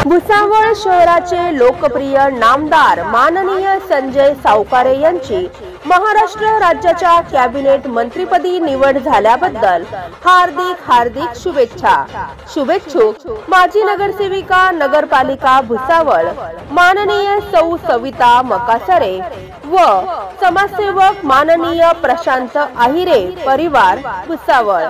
भुसावळ शहराचे लोकप्रिय नामदार माननीय संजय सावकारे यांची महाराष्ट्र राज्याच्या कॅबिनेट मंत्रीपदी निवड झाल्याबद्दल हार्दिक शुभेच्छा। शुभेच्छुक माजी नगरसेविका नगरपालिका भुसावळ माननीय सौ सविता मकासरे व समाजसेवक माननीय प्रशांत आहिरे परिवार भुसावळ।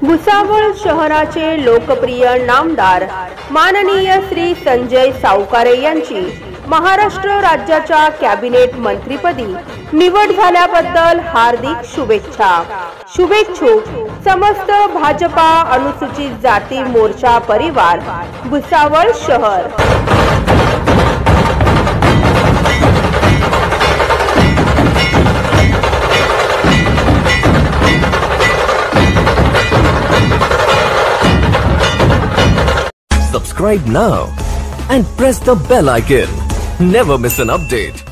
भुसावळ शहराचे लोकप्रिय नामदार माननीय श्री संजय सावकारे यांची महाराष्ट्र राज्याच्या कॅबिनेट मंत्रीपदी निवड झाल्याबद्दल हार्दिक शुभेच्छा। शुभेच्छुक समस्त भाजपा अनुसूचित जाती मोर्चा परिवार भुसावळ शहर। Subscribe now and press the bell icon. Never miss an update.